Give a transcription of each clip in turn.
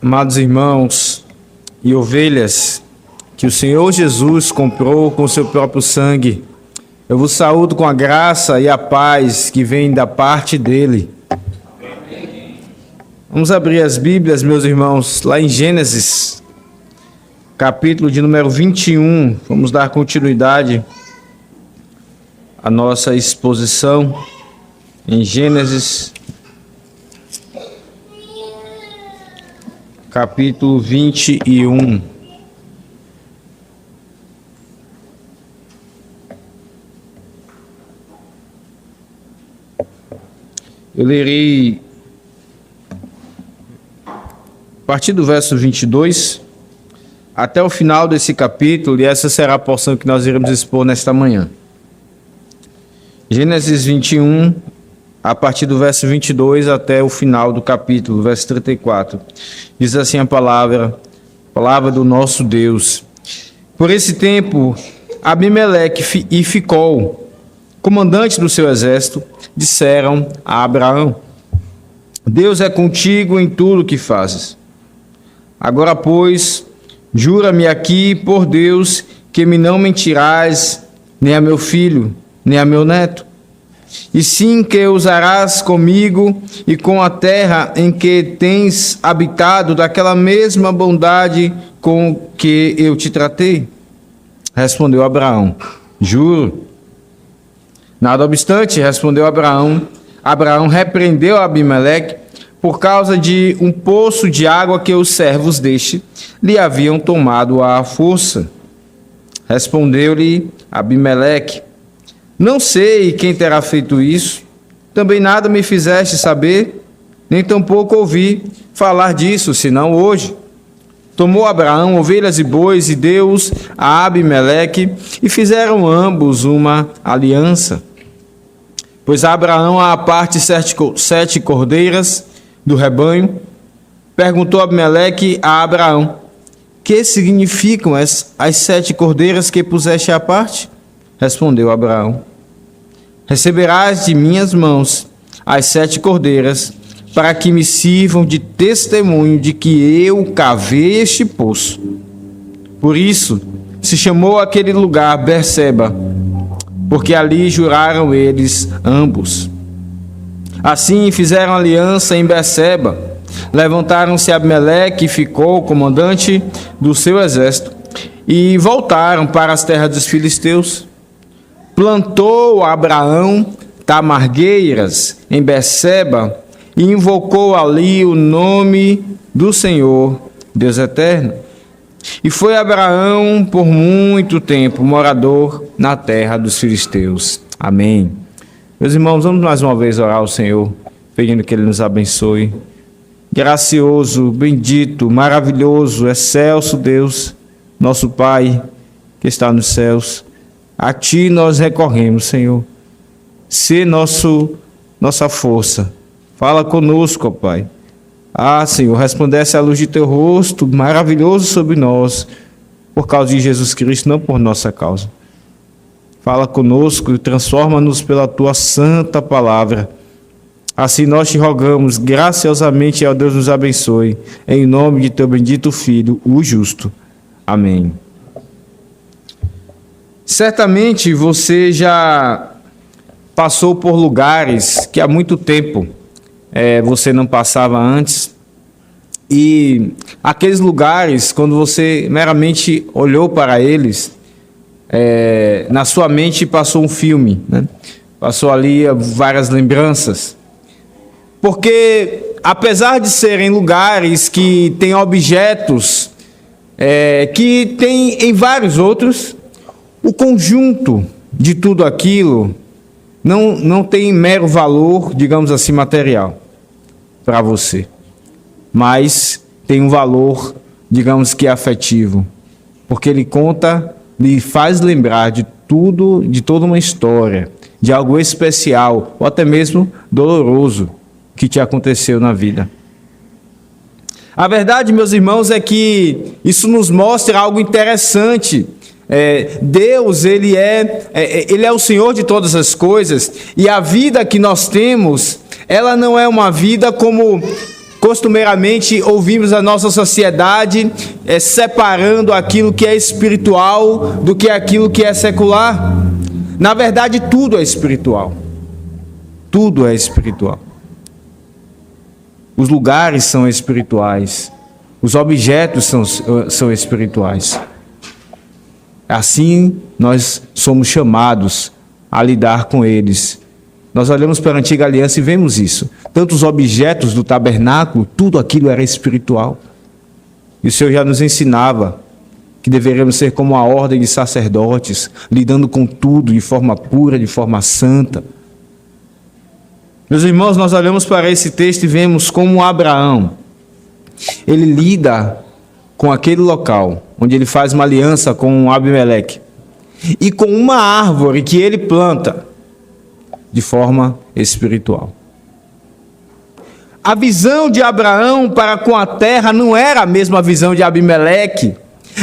Amados irmãos e ovelhas que o Senhor Jesus comprou com seu próprio sangue, eu vos saúdo com a graça e a paz que vem da parte dele. Vamos abrir as Bíblias, meus irmãos, lá em Gênesis, capítulo de número 21. Vamos dar continuidade à nossa exposição em Gênesis, capítulo 21. Eu lerei a partir do verso 22 até o final desse capítulo, e essa será a porção que nós iremos expor nesta manhã. Gênesis 21, a partir do verso 22 até o final do capítulo, verso 34. Diz assim a palavra do nosso Deus. Por esse tempo, Abimeleque e Ficol, comandante do seu exército, disseram a Abraão: Deus é contigo em tudo que fazes. Agora, pois, jura-me aqui por Deus que me não mentirás, nem a meu filho, nem a meu neto, e sim que usarás comigo e com a terra em que tens habitado daquela mesma bondade com que eu te tratei. Respondeu Abraão: Juro. Nada obstante, respondeu Abraão, repreendeu Abimeleque por causa de um poço de água que os servos deste lhe haviam tomado à força. Respondeu-lhe Abimeleque: Não sei quem terá feito isso, também nada me fizeste saber, nem tampouco ouvi falar disso, senão hoje. Tomou Abraão ovelhas e bois e deu-os a Abimeleque, e fizeram ambos uma aliança. Pois Abraão à parte 7 cordeiras do rebanho, perguntou Abimeleque a Abraão: Que significam as 7 cordeiras que puseste à parte? Respondeu Abraão: Receberás de minhas mãos as 7 cordeiras, para que me sirvam de testemunho de que eu cavei este poço. Por isso se chamou aquele lugar Berseba, porque ali juraram eles ambos. Assim fizeram aliança em Berseba. Levantaram-se Abimeleque e ficou comandante do seu exército, e voltaram para as terras dos filisteus. Plantou Abraão tamargueiras em Berseba e invocou ali o nome do Senhor, Deus eterno. E foi Abraão por muito tempo morador na terra dos filisteus. Amém. Meus irmãos, vamos mais uma vez orar ao Senhor, pedindo que Ele nos abençoe. Gracioso, bendito, maravilhoso, excelso Deus, nosso Pai que está nos céus, a Ti nós recorremos, Senhor. Sê nossa força. Fala conosco, ó Pai. Senhor, resplandece a luz de Teu rosto, maravilhoso sobre nós, por causa de Jesus Cristo, não por nossa causa. Fala conosco e transforma-nos pela Tua santa palavra. Assim nós te rogamos, graciosamente, ao Deus nos abençoe, em nome de Teu bendito Filho, o justo. Amém. Certamente você já passou por lugares que há muito tempo você não passava antes, e aqueles lugares, quando você meramente olhou para eles, na sua mente passou um filme, né? Passou ali várias lembranças, porque apesar de serem lugares que têm objetos que tem em vários outros, o conjunto de tudo aquilo não tem mero valor, digamos assim, material para você, mas tem um valor, digamos que afetivo, porque ele lhe faz lembrar de tudo, de toda uma história, de algo especial, ou até mesmo doloroso, que te aconteceu na vida. A verdade, meus irmãos, é que isso nos mostra algo interessante. Deus, Ele é o Senhor de todas as coisas, e a vida que nós temos, ela não é uma vida como costumeiramente ouvimos a nossa sociedade separando aquilo que é espiritual do que aquilo que é secular. Na verdade, tudo é espiritual. Tudo é espiritual. Os lugares são espirituais. Os objetos são espirituais. Assim, nós somos chamados a lidar com eles. Nós olhamos para a antiga aliança e vemos isso. Tanto os objetos do tabernáculo, tudo aquilo era espiritual. E o Senhor já nos ensinava que deveríamos ser como a ordem de sacerdotes, lidando com tudo de forma pura, de forma santa. Meus irmãos, nós olhamos para esse texto e vemos como Abraão, ele lida com aquele local, onde ele faz uma aliança com Abimeleque, e com uma árvore que ele planta, de forma espiritual. A visão de Abraão para com a terra não era a mesma visão de Abimeleque.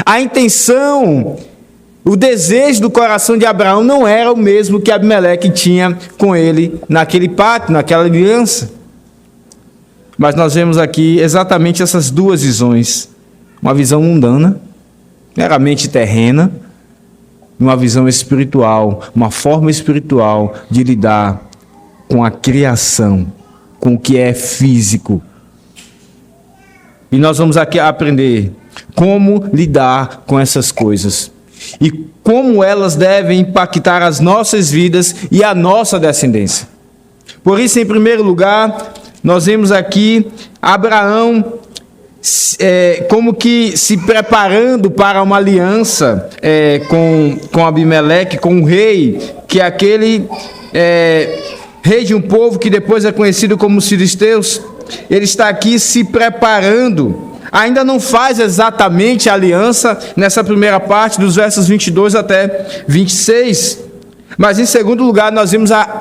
A intenção, o desejo do coração de Abraão não era o mesmo que Abimeleque tinha com ele naquele pacto, naquela aliança. Mas nós vemos aqui exatamente essas duas visões. Uma visão mundana, meramente terrena, uma visão espiritual, uma forma espiritual de lidar com a criação, com o que é físico. E nós vamos aqui aprender como lidar com essas coisas e como elas devem impactar as nossas vidas e a nossa descendência. Por isso, em primeiro lugar, nós vemos aqui Abraão como que se preparando para uma aliança com Abimeleque, com o rei, que é aquele rei de um povo que depois é conhecido como os filisteus. Ele está aqui se preparando, ainda não faz exatamente a aliança nessa primeira parte, dos versos 22 até 26, mas em segundo lugar nós vemos a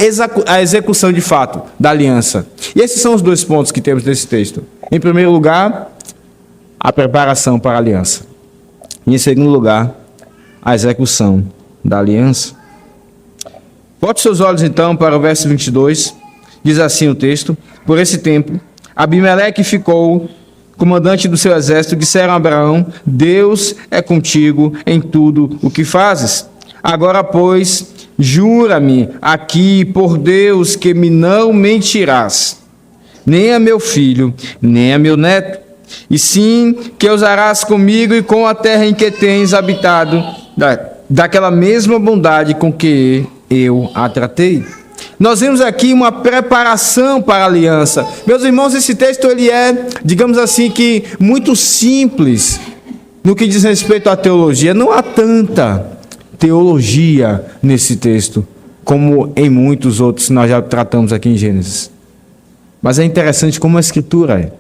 execução de fato da aliança. E esses são os dois pontos que temos nesse texto. Em primeiro lugar, a preparação para a aliança. E em segundo lugar, a execução da aliança. Bote seus olhos então para o verso 22. Diz assim o texto: por esse tempo, Abimeleque ficou comandante do seu exército. Disseram a Abraão: Deus é contigo em tudo o que fazes. Agora, pois, jura-me aqui por Deus que me não mentirás, nem a meu filho, nem a meu neto, e sim que usarás comigo e com a terra em que tens habitado, daquela mesma bondade com que eu a tratei. Nós vemos aqui uma preparação para a aliança. Meus irmãos, esse texto ele é, digamos assim, que muito simples no que diz respeito à teologia. Não há tanta teologia nesse texto como em muitos outros que nós já tratamos aqui em Gênesis. Mas é interessante como a Escritura é.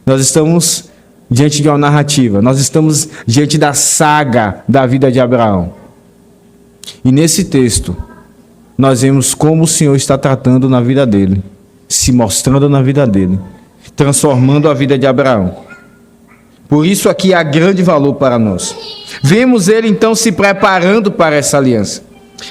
Nós estamos diante de uma narrativa, nós estamos diante da saga da vida de Abraão. E nesse texto, nós vemos como o Senhor está tratando na vida dele, se mostrando na vida dele, transformando a vida de Abraão. Por isso aqui há grande valor para nós. Vemos ele então se preparando para essa aliança.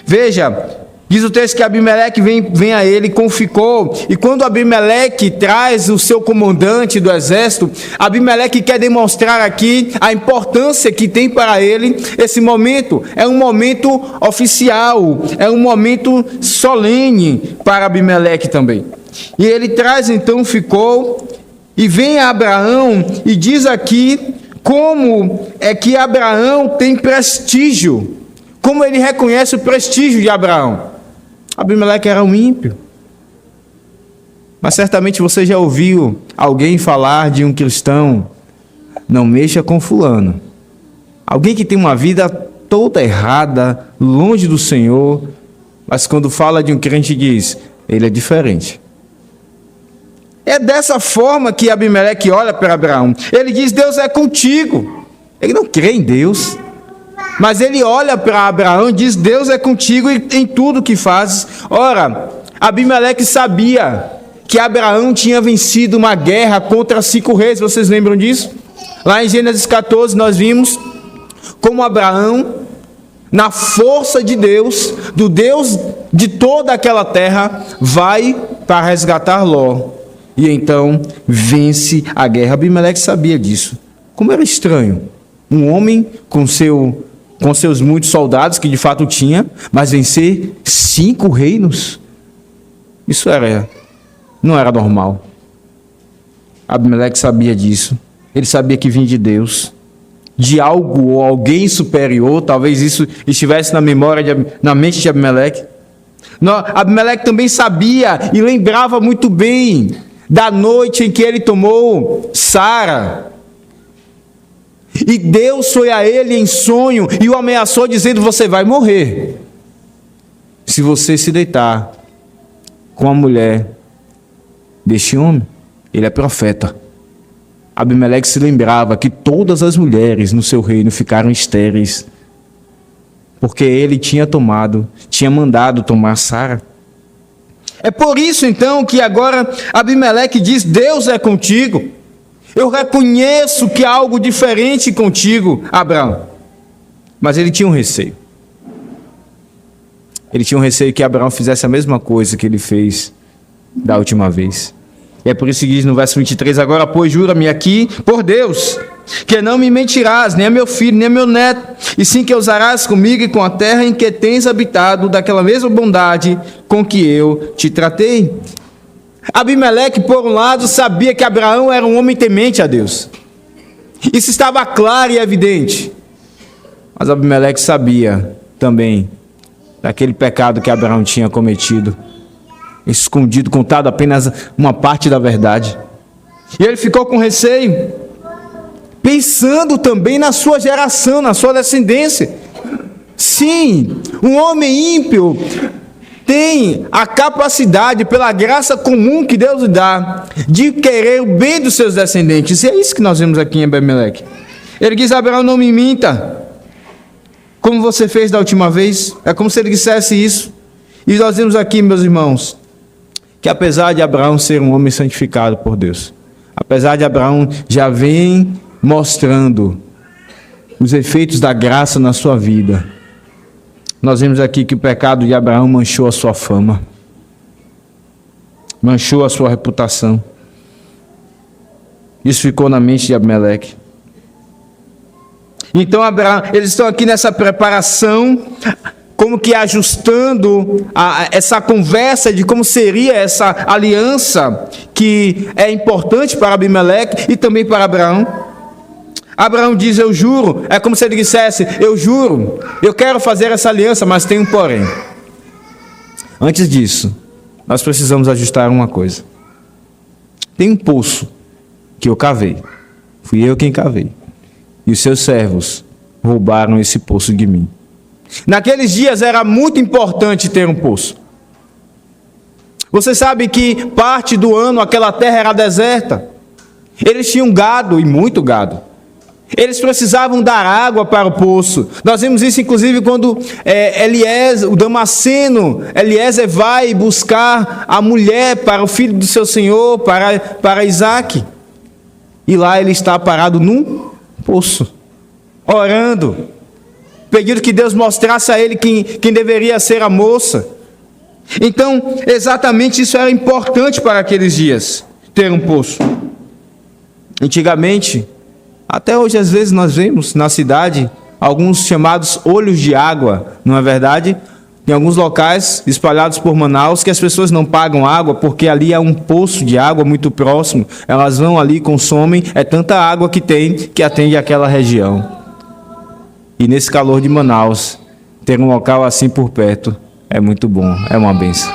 Veja, diz o texto que Abimeleque vem a ele com Ficol, e quando Abimeleque traz o seu comandante do exército, Abimeleque quer demonstrar aqui a importância que tem para ele esse momento. É um momento oficial, é um momento solene para Abimeleque também. E ele traz então Ficol e vem a Abraão e diz aqui como é que Abraão tem prestígio, como ele reconhece o prestígio de Abraão. Abimeleque era um ímpio. Mas certamente você já ouviu alguém falar de um cristão: não mexa com fulano. Alguém que tem uma vida toda errada, longe do Senhor, mas quando fala de um crente diz: ele é diferente. É dessa forma que Abimeleque olha para Abraão. Ele diz: Deus é contigo. Ele não crê em Deus, mas ele olha para Abraão e diz: Deus é contigo em tudo que fazes. Ora, Abimeleque sabia que Abraão tinha vencido uma guerra contra 5 reis. Vocês lembram disso? Lá em Gênesis 14 nós vimos como Abraão, na força de Deus, do Deus de toda aquela terra, vai para resgatar Ló. e então vence a guerra. Abimeleque sabia disso. Como era estranho, um homem com seus muitos soldados, que de fato tinha, mas vencer 5 reinos, isso não era normal. Abimeleque sabia disso. Ele sabia que vinha de Deus, de algo ou alguém superior. Talvez isso estivesse na mente de Abimeleque. Abimeleque também sabia e lembrava muito bem da noite em que ele tomou Sara. E Deus foi a ele em sonho e o ameaçou dizendo: você vai morrer se você se deitar com a mulher deste homem. Ele é profeta. Abimeleque se lembrava que todas as mulheres no seu reino ficaram estéreis, porque ele tinha mandado tomar Sara. É por isso então que agora Abimeleque diz: Deus é contigo. Eu reconheço que há algo diferente contigo, Abraão. Mas ele tinha um receio. Ele tinha um receio que Abraão fizesse a mesma coisa que ele fez da última vez. E é por isso que diz no verso 23, agora, pois, jura-me aqui, por Deus, que não me mentirás, nem a meu filho, nem a meu neto, e sim que usarás comigo e com a terra em que tens habitado, daquela mesma bondade com que eu te tratei. Abimeleque, por um lado, sabia que Abraão era um homem temente a Deus. Isso estava claro e evidente. Mas Abimeleque sabia também daquele pecado que Abraão tinha cometido, escondido, contado apenas uma parte da verdade. E ele ficou com receio, pensando também na sua geração, na sua descendência. Sim, um homem ímpio tem a capacidade, pela graça comum que Deus lhe dá, de querer o bem dos seus descendentes. E é isso que nós vemos aqui em Abimeleque. Ele diz: Abraão, não me minta, como você fez da última vez. É como se ele dissesse isso. E nós vemos aqui, meus irmãos, que apesar de Abraão ser um homem santificado por Deus, apesar de Abraão já vem mostrando os efeitos da graça na sua vida, nós vemos aqui que o pecado de Abraão manchou a sua fama, manchou a sua reputação. Isso ficou na mente de Abimeleque. Então eles estão aqui nessa preparação, como que ajustando essa conversa de como seria essa aliança que é importante para Abimeleque e também para Abraão. Abraão diz: eu juro. É como se ele dissesse: eu juro, eu quero fazer essa aliança, mas tem um porém. Antes disso, nós precisamos ajustar uma coisa. Tem um poço que eu cavei, fui eu quem cavei, e os seus servos roubaram esse poço de mim. Naqueles dias era muito importante ter um poço. Você sabe que parte do ano aquela terra era deserta. Eles tinham gado, e muito gado. Eles precisavam dar água para o poço. Nós vimos isso inclusive quando o Damasceno, Eliezer, vai buscar a mulher para o filho do seu senhor, para Isaac. E lá ele está parado num poço, orando, pedindo que Deus mostrasse a ele quem deveria ser a moça. Então, exatamente isso era importante para aqueles dias, ter um poço. Antigamente, até hoje às vezes nós vemos na cidade alguns chamados olhos de água, não é verdade? Em alguns locais espalhados por Manaus que as pessoas não pagam água porque ali é um poço de água muito próximo. Elas vão ali, consomem, é tanta água que tem que atende aquela região. E nesse calor de Manaus, ter um local assim por perto é muito bom, é uma bênção.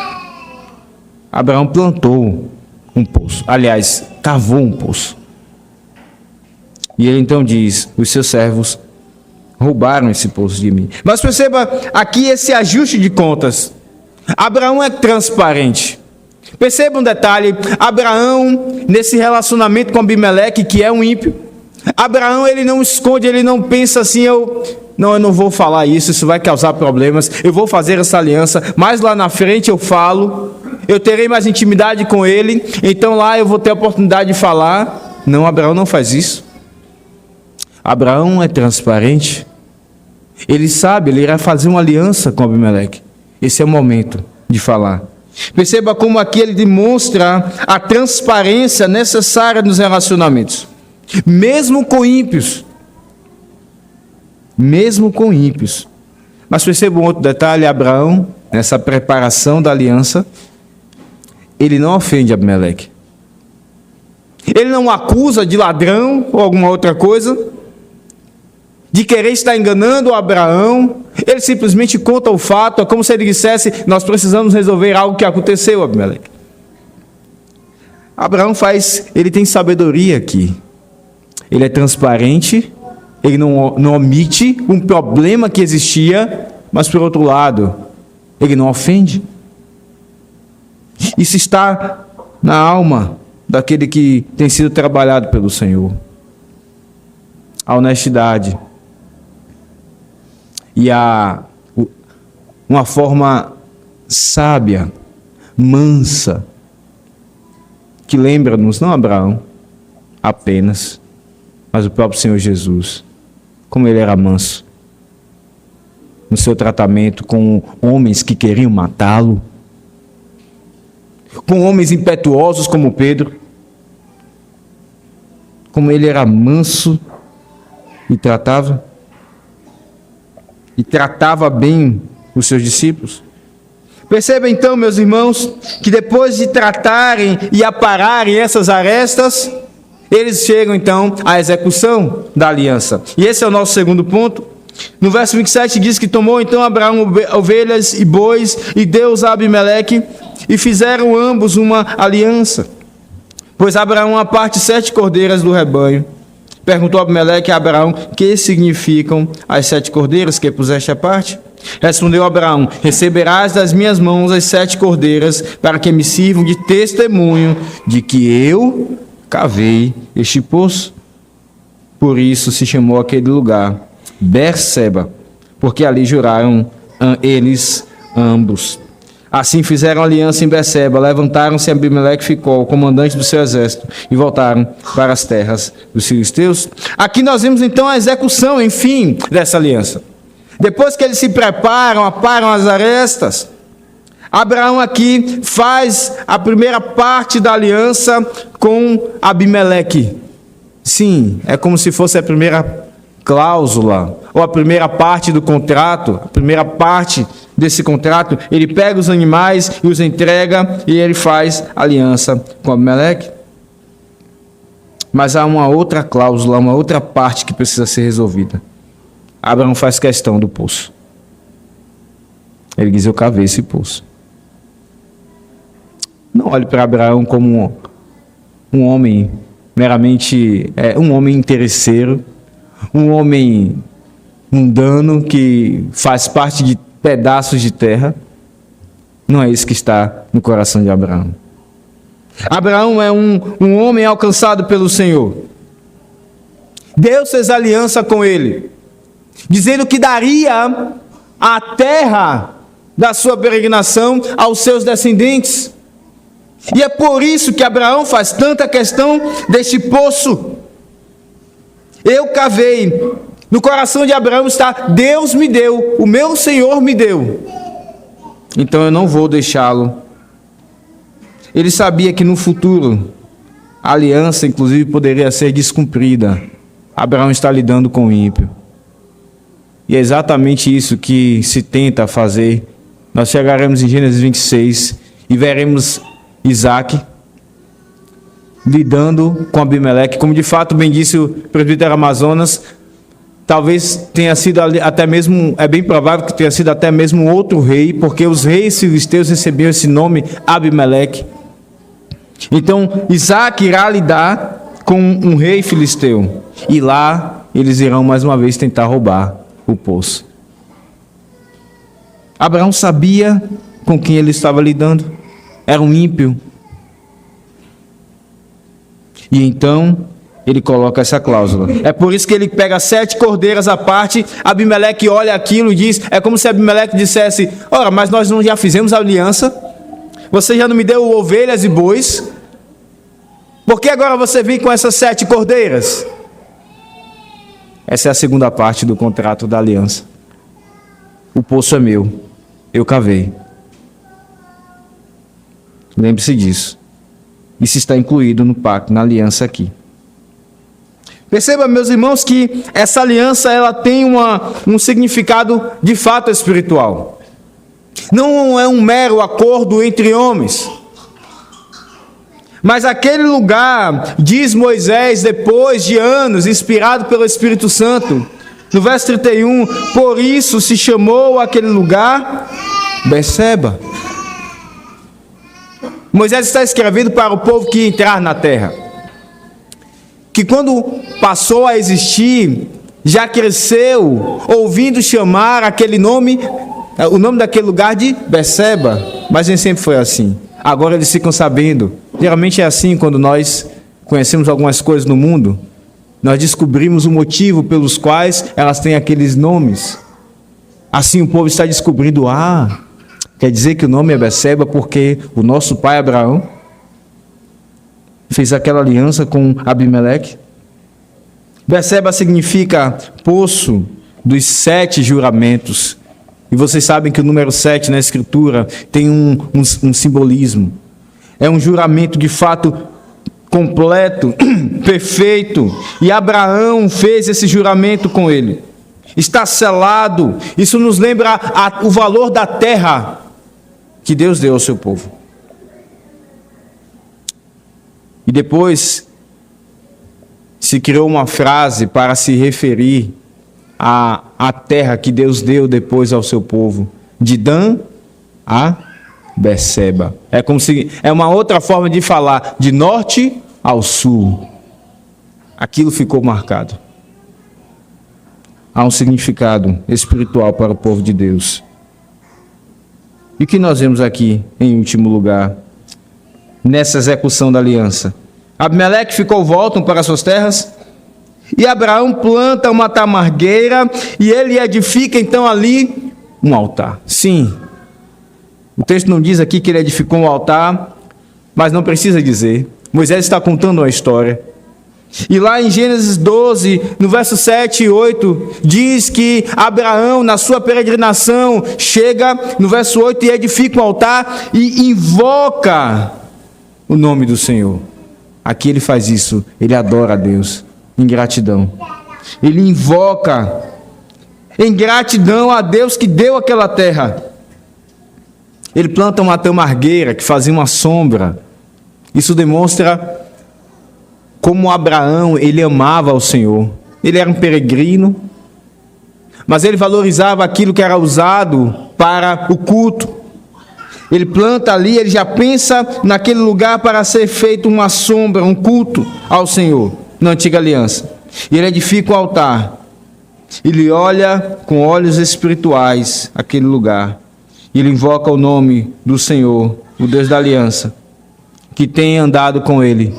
Abraão plantou um poço, aliás, cavou um poço. E ele então diz: os seus servos roubaram esse poço de mim. Mas perceba aqui esse ajuste de contas. Abraão é transparente. Perceba um detalhe: Abraão, nesse relacionamento com Abimeleque, que é um ímpio, Abraão, ele não esconde, ele não pensa assim: eu não vou falar isso vai causar problemas, eu vou fazer essa aliança, mas lá na frente eu falo, eu terei mais intimidade com ele, então lá eu vou ter a oportunidade de falar. Não, Abraão não faz isso. Abraão é transparente. Ele sabe, ele irá fazer uma aliança com Abimeleque. Esse é o momento de falar. Perceba como aqui ele demonstra a transparência necessária nos relacionamentos. Mesmo com ímpios. Mesmo com ímpios. Mas perceba um outro detalhe, Abraão, nessa preparação da aliança, ele não ofende Abimeleque. Ele não acusa de ladrão ou alguma outra coisa, de querer estar enganando Abraão. Ele simplesmente conta o fato, é como se ele dissesse: nós precisamos resolver algo que aconteceu, Abimeleque. Abraão ele tem sabedoria aqui. Ele é transparente, ele não omite um problema que existia, mas por outro lado, ele não ofende. Isso está na alma daquele que tem sido trabalhado pelo Senhor. A honestidade. E uma forma sábia, mansa, que lembra-nos, não Abraão apenas, mas o próprio Senhor Jesus, como ele era manso no seu tratamento com homens que queriam matá-lo, com homens impetuosos como Pedro, como ele era manso e tratava bem os seus discípulos. Perceba então, meus irmãos, que depois de tratarem e apararem essas arestas, eles chegam então à execução da aliança. E esse é o nosso segundo ponto. No verso 27 diz que tomou então Abraão ovelhas e bois e deu-os a Abimeleque, e fizeram ambos uma aliança. Pois Abraão aparte 7 cordeiras do rebanho. Perguntou Abimeleque a Abraão: que significam as 7 cordeiras que puseste à parte? Respondeu Abraão: receberás das minhas mãos as 7 cordeiras, para que me sirvam de testemunho de que eu cavei este poço. Por isso se chamou aquele lugar Berseba, porque ali juraram eles ambos. Assim fizeram aliança em Berseba, levantaram-se Abimeleque ficou, o comandante do seu exército, e voltaram para as terras dos filisteus. Aqui nós vemos então a execução, enfim, dessa aliança. Depois que eles se preparam, aparam as arestas, Abraão aqui faz a primeira parte da aliança com Abimeleque. Sim, é como se fosse a primeira cláusula, ou a primeira parte do contrato, a primeira parte desse contrato. Ele pega os animais e os entrega, e ele faz aliança com Abimeleque. Mas há uma outra cláusula, uma outra parte que precisa ser resolvida. Abraão faz questão do poço. Ele diz: eu cavei esse poço. Não olhe para Abraão como um homem meramente, um homem interesseiro, um homem mundano que faz parte de pedaços de terra. Não é isso que está no coração de Abraão. Abraão é um homem alcançado pelo Senhor. Deus fez aliança com ele, dizendo que daria a terra da sua peregrinação aos seus descendentes. E é por isso que Abraão faz tanta questão deste poço. Eu cavei. No coração de Abraão está: Deus me deu, o meu Senhor me deu, então eu não vou deixá-lo. Ele sabia que no futuro a aliança inclusive poderia ser descumprida. Abraão está lidando com o ímpio, e é exatamente isso que se tenta fazer. Nós chegaremos em Gênesis 26 e veremos Isaac lidando com Abimeleque, como de fato bem disse o presbítero Amazonas. Talvez tenha sido até mesmo, é bem provável que tenha sido até mesmo outro rei, porque os reis filisteus recebiam esse nome, Abimeleque. Então Isaac irá lidar com um rei filisteu, e lá eles irão mais uma vez tentar roubar o poço. Abraão sabia com quem ele estava lidando, era um ímpio. E então ele coloca essa cláusula. É por isso que ele pega 7 cordeiras à parte. Abimeleque olha aquilo e diz, é como se Abimeleque dissesse: ora, mas nós não já fizemos aliança? Você já não me deu ovelhas e bois? Por que agora você vem com essas 7 cordeiras? Essa é a segunda parte do contrato da aliança. O poço é meu, eu cavei. Lembre-se disso. Isso está incluído no pacto, na aliança aqui. Perceba, meus irmãos, que essa aliança ela tem um significado de fato espiritual. Não é um mero acordo entre homens. Mas aquele lugar, diz Moisés, depois de anos, inspirado pelo Espírito Santo, no verso 31, por isso se chamou aquele lugar Berseba. Moisés está escrevendo para o povo que ia entrar na terra, que quando passou a existir, já cresceu, ouvindo chamar aquele nome, o nome daquele lugar de Berseba, mas nem sempre foi assim. Agora eles ficam sabendo. Geralmente é assim quando nós conhecemos algumas coisas no mundo, nós descobrimos o motivo pelos quais elas têm aqueles nomes. Assim o povo está descobrindo, quer dizer que o nome é Berseba porque o nosso pai Abraão fez aquela aliança com Abimeleque. Berseba significa poço dos 7 juramentos. E vocês sabem que o número 7 na Escritura tem um simbolismo. É um juramento de fato completo, perfeito. E Abraão fez esse juramento com ele. Está selado. Isso nos lembra o valor da terra que Deus deu ao seu povo. E depois se criou uma frase para se referir à terra que Deus deu depois ao seu povo. De Dan a Berseba. É uma outra forma de falar, de norte ao sul. Aquilo ficou marcado. Há um significado espiritual para o povo de Deus. E o que nós vemos aqui, em último lugar, nessa execução da aliança? Abimeleque ficou voltam para suas terras, e Abraão planta uma tamargueira, e ele edifica então ali um altar. Sim, o texto não diz aqui que ele edificou um altar, mas não precisa dizer. Moisés está contando uma história. E lá em Gênesis 12, no verso 7 e 8, diz que Abraão, na sua peregrinação, chega no verso 8 e edifica um altar e invoca o nome do Senhor. Aqui ele faz isso, ele adora a Deus, em gratidão. Ele invoca em gratidão a Deus que deu aquela terra. Ele planta uma tamargueira que fazia uma sombra. Isso demonstra como Abraão, ele amava ao Senhor. Ele era um peregrino, mas ele valorizava aquilo que era usado para o culto. Ele planta ali, ele já pensa naquele lugar para ser feito uma sombra, um culto ao Senhor, na antiga aliança. E ele edifica o altar. Ele olha com olhos espirituais aquele lugar. E ele invoca o nome do Senhor, o Deus da aliança, que tem andado com ele,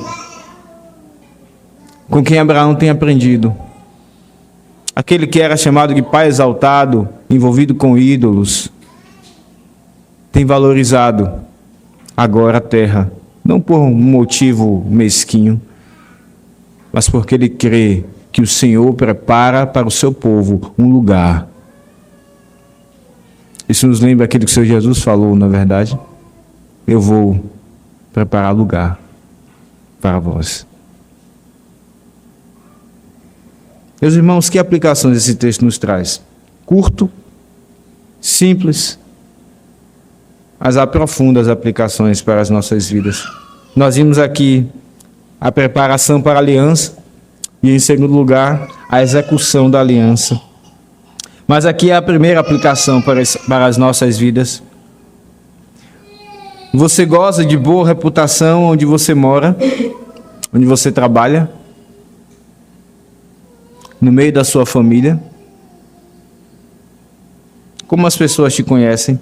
com quem Abraão tem aprendido. Aquele que era chamado de pai exaltado, envolvido com ídolos, tem valorizado agora a terra, não por um motivo mesquinho, mas porque ele crê que o Senhor prepara para o seu povo um lugar. Isso nos lembra aquilo que o Senhor Jesus falou, na verdade. Eu vou preparar lugar para vós. Meus irmãos, que aplicações esse texto nos traz? Curto, simples, mas há profundas aplicações para as nossas vidas. Nós vimos aqui a preparação para a aliança e, em segundo lugar, a execução da aliança. Mas aqui é a primeira aplicação para as nossas vidas. Você goza de boa reputação onde você mora, onde você trabalha, no meio da sua família? Como as pessoas te conhecem?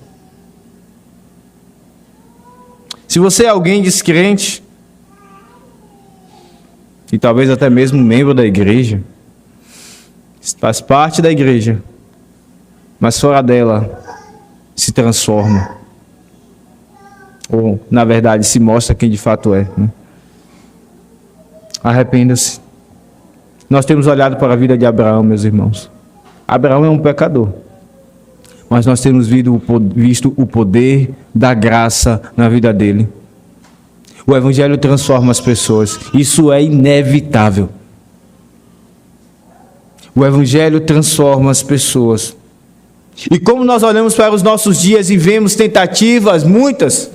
Se você é alguém descrente, e talvez até mesmo membro da igreja, faz parte da igreja, mas fora dela se transforma, ou na verdade se mostra quem de fato é, né? Arrependa-se. Nós temos olhado para a vida de Abraão, meus irmãos. Abraão é um pecador, mas nós temos visto o poder da graça na vida dele. O Evangelho transforma as pessoas. Isso é inevitável. O Evangelho transforma as pessoas. E como nós olhamos para os nossos dias e vemos tentativas, muitas,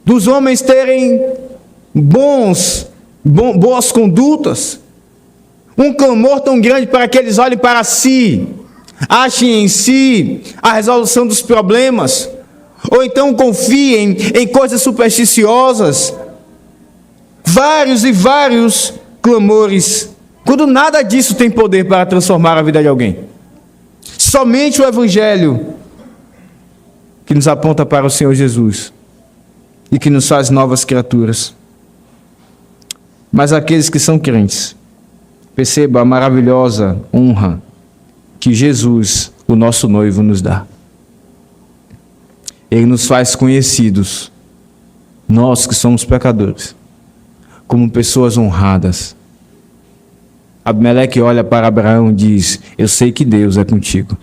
dos homens terem boas condutas, um clamor tão grande para que eles olhem para si, achem em si a resolução dos problemas, ou então confiem em coisas supersticiosas, vários e vários clamores, quando nada disso tem poder para transformar a vida de alguém. Somente o Evangelho que nos aponta para o Senhor Jesus e que nos faz novas criaturas. Mas aqueles que são crentes, perceba a maravilhosa honra que Jesus, o nosso noivo, nos dá. Ele nos faz conhecidos, nós que somos pecadores, como pessoas honradas. Abimeleque olha para Abraão e diz: eu sei que Deus é contigo.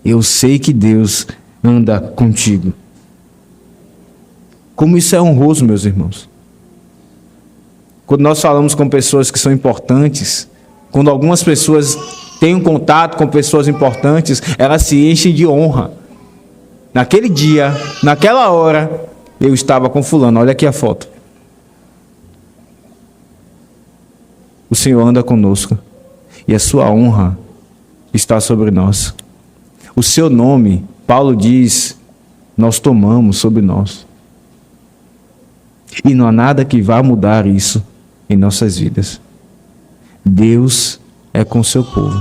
Eu sei que Deus anda contigo. Como isso é honroso, meus irmãos. Quando nós falamos com pessoas que são importantes, quando algumas pessoas têm um contato com pessoas importantes, elas se enchem de honra. Naquele dia, naquela hora, eu estava com fulano, olha aqui a foto. O Senhor anda conosco e a sua honra está sobre nós. O seu nome, Paulo diz, nós tomamos sobre nós. E não há nada que vá mudar isso em nossas vidas. Deus é com o seu povo.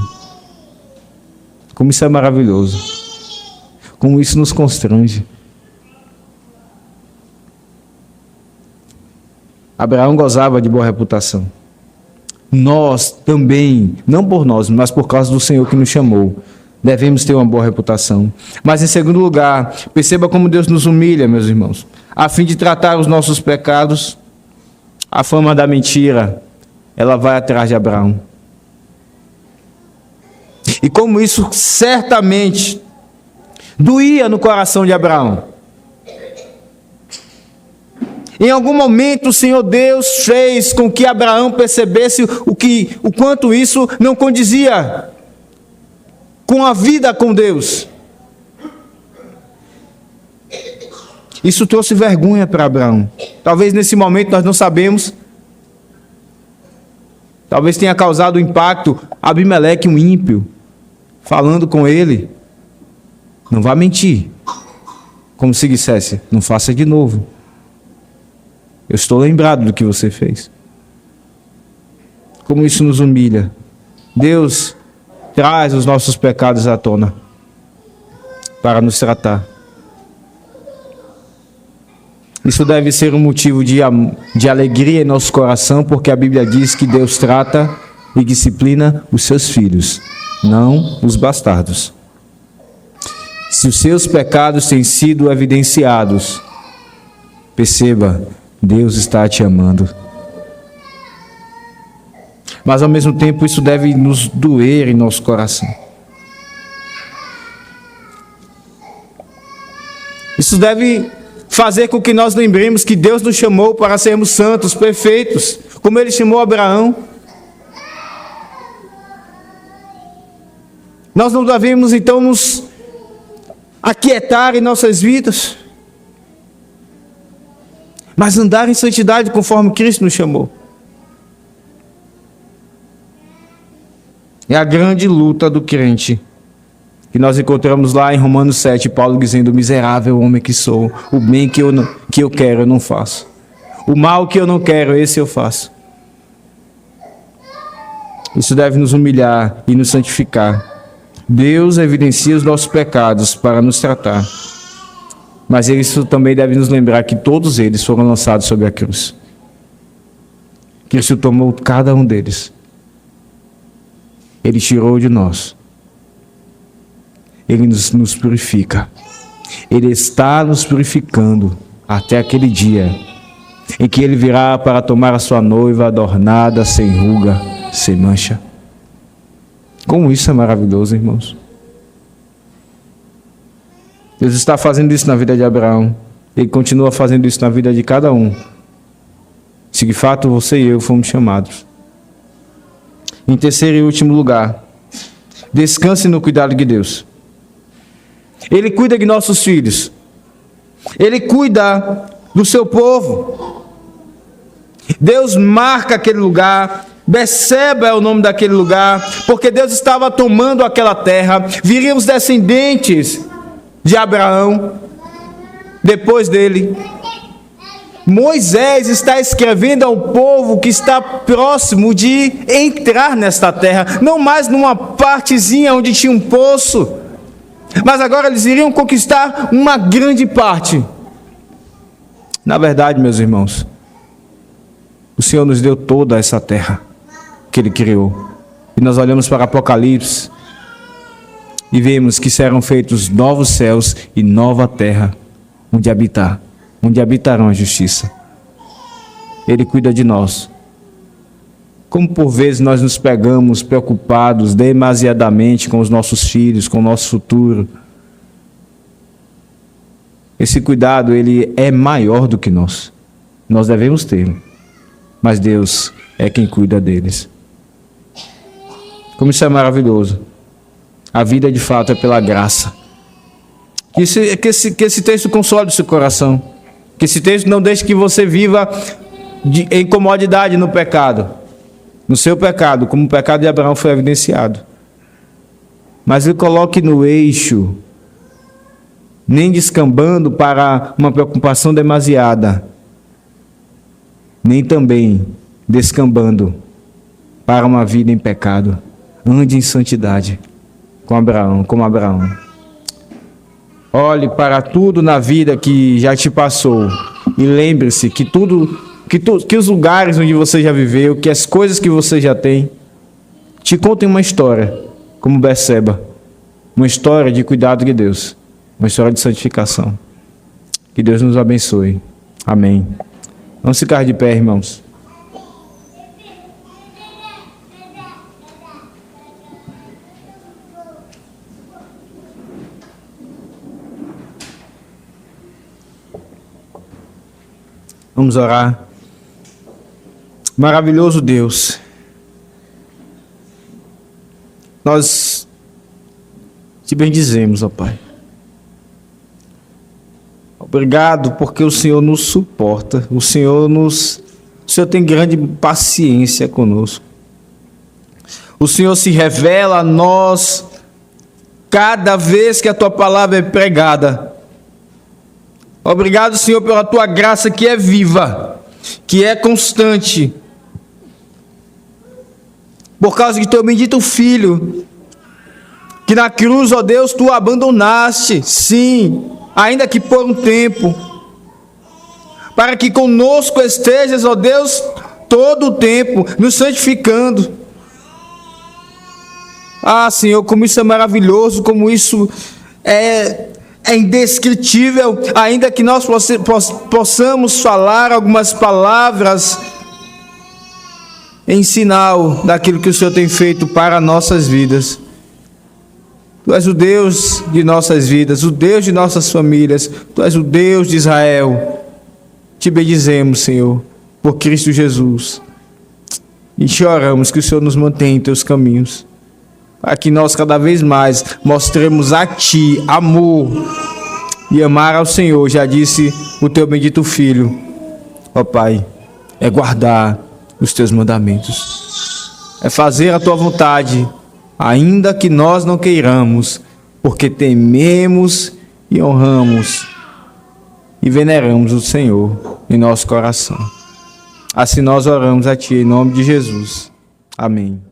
Como isso é maravilhoso. Como isso nos constrange. Abraão gozava de boa reputação. Nós também, não por nós, mas por causa do Senhor que nos chamou, devemos ter uma boa reputação. Mas em segundo lugar, perceba como Deus nos humilha, meus irmãos, a fim de tratar os nossos pecados. A fama da mentira, ela vai atrás de Abraão. E como isso certamente doía no coração de Abraão. Em algum momento o Senhor Deus fez com que Abraão percebesse o quanto isso não condizia com a vida com Deus. Isso trouxe vergonha para Abraão. Talvez nesse momento nós não sabemos. Talvez tenha causado impacto Abimeleque, um ímpio, falando com ele: não vá mentir. Como se dissesse: não faça de novo. Eu estou lembrado do que você fez. Como isso nos humilha. Deus traz os nossos pecados à tona para nos tratar. Isso deve ser um motivo de alegria em nosso coração, porque a Bíblia diz que Deus trata e disciplina os seus filhos, não os bastardos. Se os seus pecados têm sido evidenciados, perceba, Deus está te amando. Mas ao mesmo tempo isso deve nos doer em nosso coração. Isso deve fazer com que nós lembremos que Deus nos chamou para sermos santos, perfeitos, como Ele chamou Abraão. Nós não devemos então nos aquietar em nossas vidas, mas andar em santidade conforme Cristo nos chamou. É a grande luta do crente, que nós encontramos lá em Romanos 7, Paulo dizendo: miserável homem que sou, o bem que eu quero eu não faço, o mal que eu não quero, esse eu faço. Isso deve nos humilhar e nos santificar. Deus evidencia os nossos pecados para nos tratar, mas isso também deve nos lembrar que todos eles foram lançados sobre a cruz. Cristo tomou cada um deles. Ele tirou de nós. Ele nos purifica. Ele está nos purificando até aquele dia em que Ele virá para tomar a sua noiva adornada, sem ruga, sem mancha. Como isso é maravilhoso, irmãos. Deus está fazendo isso na vida de Abraão. Ele continua fazendo isso na vida de cada um. Se de fato você e eu fomos chamados. Em terceiro e último lugar, descanse no cuidado de Deus. Ele cuida de nossos filhos. Ele cuida do seu povo. Deus marca aquele lugar. Beceba é o nome daquele lugar, porque Deus estava tomando aquela terra. Viriam os descendentes de Abraão depois dele. Moisés está escrevendo ao povo que está próximo de entrar nesta terra, não mais numa partezinha onde tinha um poço, mas agora eles iriam conquistar uma grande parte. Na verdade, meus irmãos, o Senhor nos deu toda essa terra que Ele criou. E nós olhamos para Apocalipse e vemos que serão feitos novos céus e nova terra, onde habitarão a justiça. Ele cuida de nós. Como por vezes nós nos pegamos preocupados demasiadamente com os nossos filhos, com o nosso futuro. Esse cuidado, ele é maior do que nós. Nós devemos tê-lo. Mas Deus é quem cuida deles. Como isso é maravilhoso. A vida de fato é pela graça. Que esse texto console o seu coração. Que esse texto não deixe que você viva em comodidade no pecado. No seu pecado, como o pecado de Abraão foi evidenciado. Mas ele coloque no eixo, nem descambando para uma preocupação demasiada, nem também descambando para uma vida em pecado. Ande em santidade, como Abraão. Olhe para tudo na vida que já te passou e lembre-se que que os lugares onde você já viveu, que as coisas que você já tem, te contem uma história, como Beceba, uma história de cuidado de Deus, uma história de santificação. Que Deus nos abençoe. Amém. Vamos ficar de pé, irmãos. Vamos orar. Maravilhoso Deus, nós te bendizemos, ó Pai. Obrigado porque o Senhor nos suporta, o Senhor tem grande paciência conosco. O Senhor se revela a nós cada vez que a Tua palavra é pregada. Obrigado, Senhor, pela Tua graça que é viva, que é constante. Por causa de Teu bendito Filho, que na cruz, ó Deus, Tu abandonaste, sim, ainda que por um tempo, para que conosco estejas, ó Deus, todo o tempo, nos santificando. Ah, Senhor, como isso é maravilhoso, como isso é indescritível, ainda que nós possamos falar algumas palavras em sinal daquilo que o Senhor tem feito para nossas vidas. Tu és o Deus de nossas vidas, o Deus de nossas famílias, Tu és o Deus de Israel. Te bendizemos, Senhor, por Cristo Jesus. E te oramos que o Senhor nos mantenha em Teus caminhos, para que nós cada vez mais mostremos a Ti amor e amar ao Senhor. Já disse o Teu bendito Filho, ó Pai, é guardar os Teus mandamentos, é fazer a Tua vontade, ainda que nós não queiramos, porque tememos e honramos e veneramos o Senhor em nosso coração. Assim nós oramos a Ti, em nome de Jesus. Amém.